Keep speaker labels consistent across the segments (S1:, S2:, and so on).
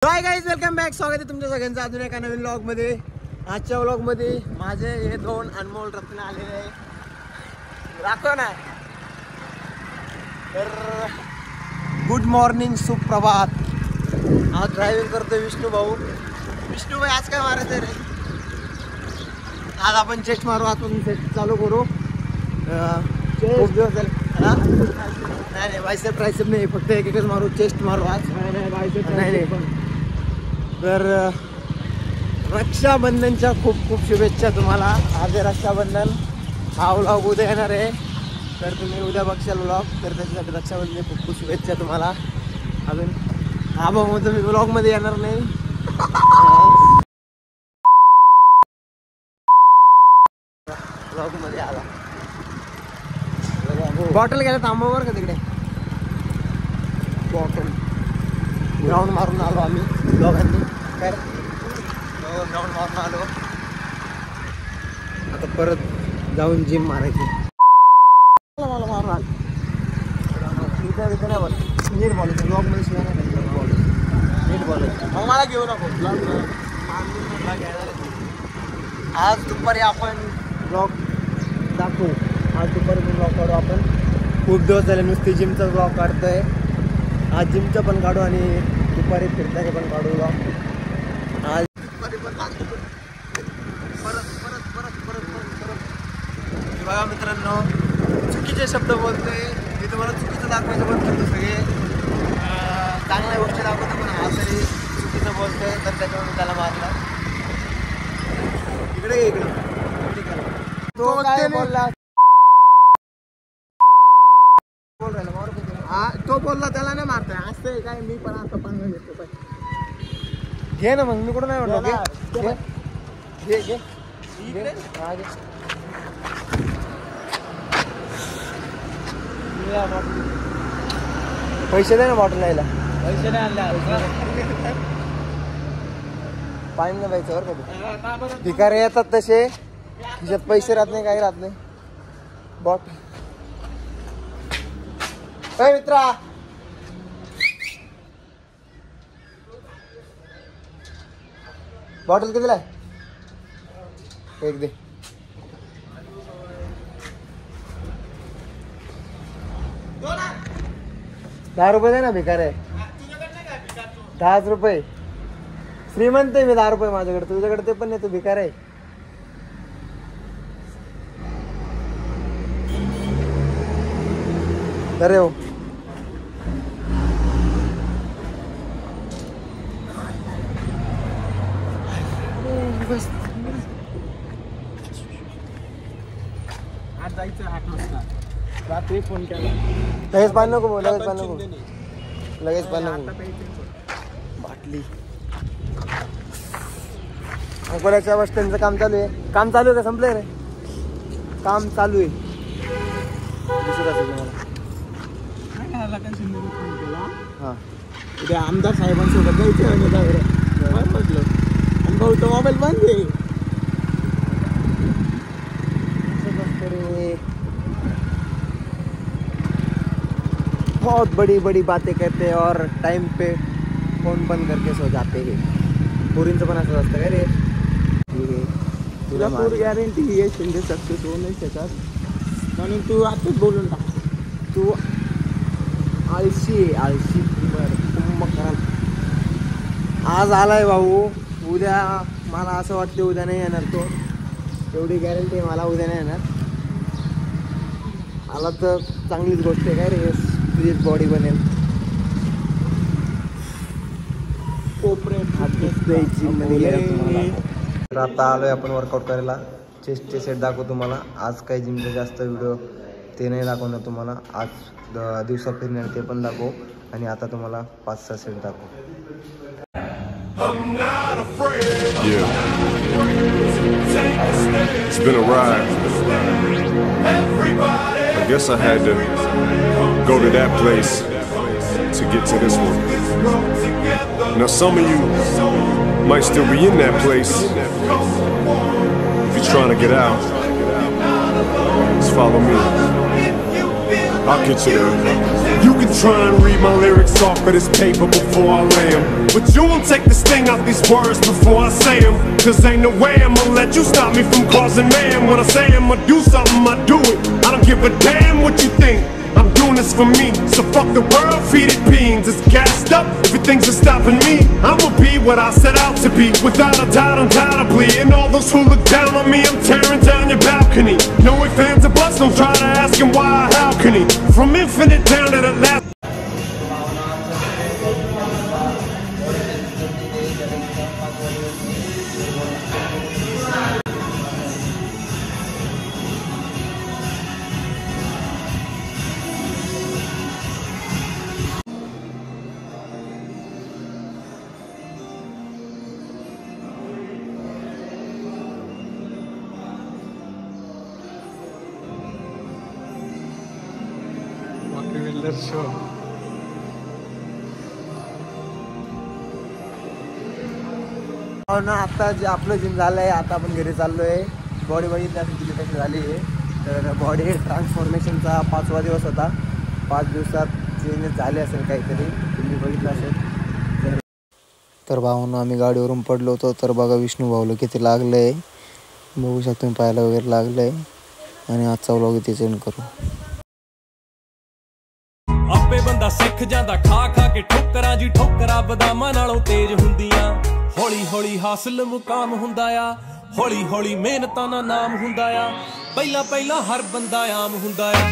S1: Hi guys, welcome back. स्वागत आहे तुमच्या सगळ्यांचं अजून एका नवीन व्लॉग मध्ये. आजच्या व्लॉग मध्ये माझे हे दोन अनमोल रत्न आलेले आहे. राखो ना. तर गुड मॉर्निंग, सुप्रभात. आज ड्रायव्हिंग करतोय विष्णू भाऊ. विष्णू भाई, आज काय मारायचं रे? आज आपण चेस्ट मारू. आपण चेस्ट चालू करू. खूप दिवस झाले. नाही बायसेप ट्रायसेप नाही, फक्त एक एकच मारू. चेस्ट मारू आज. नाही. तर रक्षाबंधनच्या खूप खूप शुभेच्छा तुम्हाला. आज आहे रक्षाबंधन. हा व्लॉग उद्या येणार आहे, तर तुम्ही उद्या बघशाल व्लॉग. तर त्याच्यासाठी रक्षाबंधन खूप खूप शुभेच्छा तुम्हाला. अजून हा भाऊ मी व्लॉगमध्ये येणार नाही. व्लॉगमध्ये आला. बॉटल घ्यायला थांबवर का तिकडे? बॉटल ग्राउंड मारून आलो आम्ही दोघांनी. काय ग्राउंड मारून आलो. आता परत जाऊन जिम मारायची. मला मारून आलो. इथं नाही बोल, नीट बोलायचं. ब्लॉगमध्ये शिवाय नाही बोलायचं, नीट बोलायचं. मग मला घेऊ नको ब्लॉग. आज दुपारी आपण ब्लॉग दाखवू. आज दुपारी ब्लॉग काढू आपण. खूप दिवस झाले नुसती जिमचा ब्लॉग काढतोय. आज जिमचं पण काढू आणि दुपारी फिरताना पण काढू ब्लॉग. आज दुपारी पण परत बघा मित्रांनो, चुकीचे शब्द बोलतोय मी. तुम्हाला चुकीचं दाखवायचं पण करतो. सगळे चांगल्या गोष्टी दाखवतो, पण हा तरी चुकीचं बोलतोय, तर त्याच्यामुळे त्याला मारला. इकडे तो काय बोलला? तो बोलला त्याला नाही मारतोय. असं काय मी पण आता पाणी घेतो. पण घे ना, मग मी कुठं नाही म्हणतो. घे घे. पैसे दे ना बॉटल न्यायला. पैसे नाही आणले. पाणी नाही प्यायचं बरं का. भिकारी येतात तसे, तिच्यात पैसे राहत नाही, काही राहत नाही. बॉटल मित्रा, बॉटल कितीला आहे? एक दे. ₹10 दे ना. भिकार आहे. 10 रुपये. श्रीमंत आहे मी. 10 रुपये माझ्याकडे. तुझ्याकडे ते पण नाही, तू भिकार आहे. अरे हो, आज जायचं 8 वाजता. रात्री फोन केला. लगेच पाणी नको, लगेच पाणी नको, लगेच पाणी नको. बाटली. अकोल्याच्या बस स्टँडचं काम चालू आहे. काम चालू आहे का संपलंय रे? काम चालू आहे. दिसत असेल तुम्हाला. हां, उद्या आमदार साहेबांसोबत जायचं म्हटलं. आणि भाऊ तो मोबाईल बंद आहे. बहुत बड़ी बड़ी बातें कहते हैं और टाइम पे फोन बंद करके सो जाते हैं. पुरींचं पण असं असतं का रे? तुला पूर गॅरंटी आहे शिंदे सक्सेस होऊ नाही शकत, म्हणून तू आताच बोलून टाक. तू आळशी आळशी. आज आलाय भाऊ. उद्या मला असं वाटतं उद्या नाही येणार तो. एवढी गॅरंटी आहे मला उद्या नाही येणार. आला तर चांगलीच गोष्ट आहे. काय रे, तुझीच बॉडी बनेल. तर आता आलोय आपण वर्कआउट करायला. चेस्टचे सेट दाखवतो तुम्हाला. आज काही जिमचे जास्त व्हिडिओ ते नाही दाखवणार तुम्हाला. आज दिवसा फिरणार ते पण दाखवू. आणि आता तुम्हाला 5-6 सेट दाखवू.
S2: Yeah, it's been a ride. I guess I had to go to that place to get to this one. Now some of you might still be in that place. If you're trying to get out, just follow me. I'll get you there. You can try and read my lyrics off of this paper before I lay 'em, but you won't take the sting out these words before I say 'em. Cause ain't no way I'ma let you stop me from causing mayhem. When I say I'ma do something, I do it. I don't give a damn what you think. I'm doing this for me, so fuck the world, feed it beans. It's gassed up, everything's just stopping me. I'ma be what I set out to be, without a doubt, undoubtedly. And all those who look down on me, I'm tearing down your balcony. No ifs, ands, or buts, don't try to ask him why, how can he? From infinite down to the last.
S1: Show ना आता जे आपलं gym झालंय, आता आपण घरी चाललोय. Body बघितली किती कशी झाली आहे. तर बॉडी ट्रान्सफॉर्मेशनचा 5वा दिवस होता. 5 दिवसात चेंजेस झाले असेल काहीतरी, तुम्ही बघितलं असेल. तर भाऊनं आम्ही गाडीवरून पडलो होतो. तर बघा विष्णू भाऊला किती लागलंय, बघू शकतो तुम्ही, पाहायला वगैरे लागलंय. आणि आजचा व्लॉग इथे सेंड करू.
S3: ਆਪੇ ਬੰਦਾ ਸਿੱਖ ਜਾਂਦਾ ਖਾ ਖਾ ਕੇ ਠੋਕਰਾਂ ਜੀ, ਠੋਕਰਾਂ ਬਦਾਮਾਂ ਨਾਲੋਂ ਤੇਜ਼ ਹੁੰਦੀਆਂ. ਹੌਲੀ ਹੌਲੀ ਹਾਸਲ ਮੁਕਾਮ ਹੁੰਦਾ ਆ, ਹੌਲੀ ਹੌਲੀ ਮਿਹਨਤਾਂ ਦਾ ਨਾਮ ਹੁੰਦਾ ਆ. ਪਹਿਲਾਂ ਪਹਿਲਾਂ ਹਰ ਬੰਦਾ ਆਮ ਹੁੰਦਾ ਆ.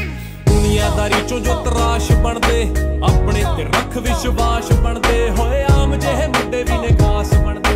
S3: ਦੁਨੀਆਦਾਰੀ ਚੋਂ ਜੋ ਤਰਾਸ਼ ਬਣਦੇ, ਆਪਣੇ ਤੇ ਰੱਖ ਵਿਸ਼ਵਾਸ ਬਣਦੇ ਹੋਏ, ਆਮ ਜਿਹੇ ਮੁੰਡੇ ਵੀ ਨੇ ਖਾਸ ਬਣਦੇ.